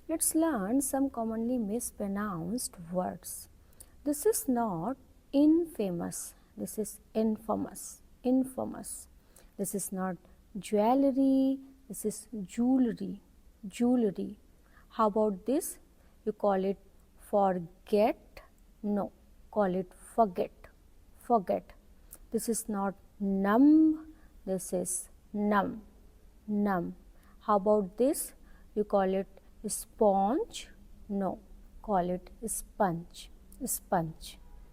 Let's learn some commonly mispronounced words. This is not infamous. This is infamous. Infamous. This is not jewellery. This is jewellery. Jewellery. How about this? You call it forget. No, call it forget. Forget. This is not numb. This is numb. Numb. How about this? You call it sponge. No, call it sponge. Sponge.